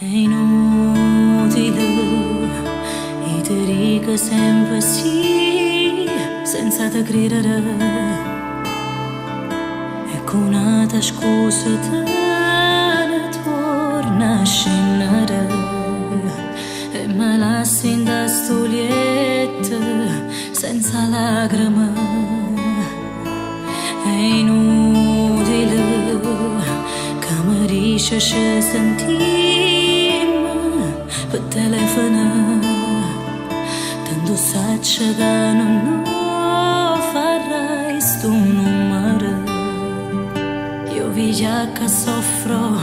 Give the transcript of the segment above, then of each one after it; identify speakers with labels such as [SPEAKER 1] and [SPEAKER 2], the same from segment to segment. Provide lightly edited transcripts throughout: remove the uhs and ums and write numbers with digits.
[SPEAKER 1] È inutile, e ti dico sempre sì, senza te credere. E con una scusa te ne torna a scendere. E me lasci in da stulietta senza lacrime. È inutile che mi dici che sentimmo per telefono, tanto sai che non farai sto numero. Io via che soffro,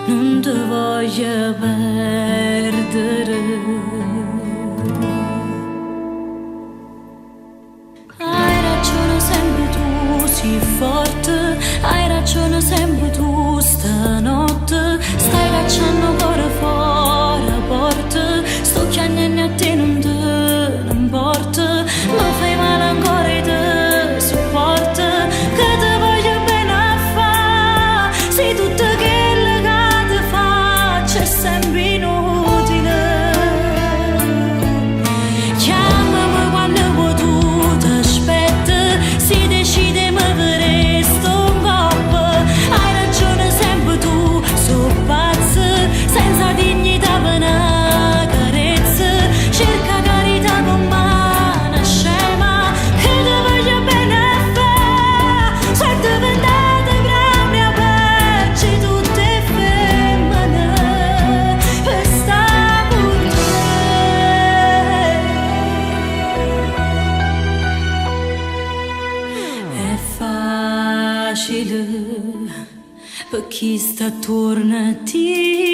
[SPEAKER 1] non ti voglio perdere. Hai ragione sempre tu, sii forte. Hai ragione sempre tu, stanotte stai cacciando ancora fuori a porta. Sto chiamando a te, non te importa. Ma fai male ancora e te supporta. Che te voglio bene a fa. Sei tutto quello che ti faccio, è sempre inutile. Chiamami quando vuoi, tu ti aspetti. Si decide mi verresti un coppo. Hai ragione sempre tu, so pazza, senza dignità per una carezza. Cerca carità con mano scema, che ti voglio bene a fa. Sei diventata proprio peggio, tutte femmine per sta con te. È facile per chi sta attorno a te.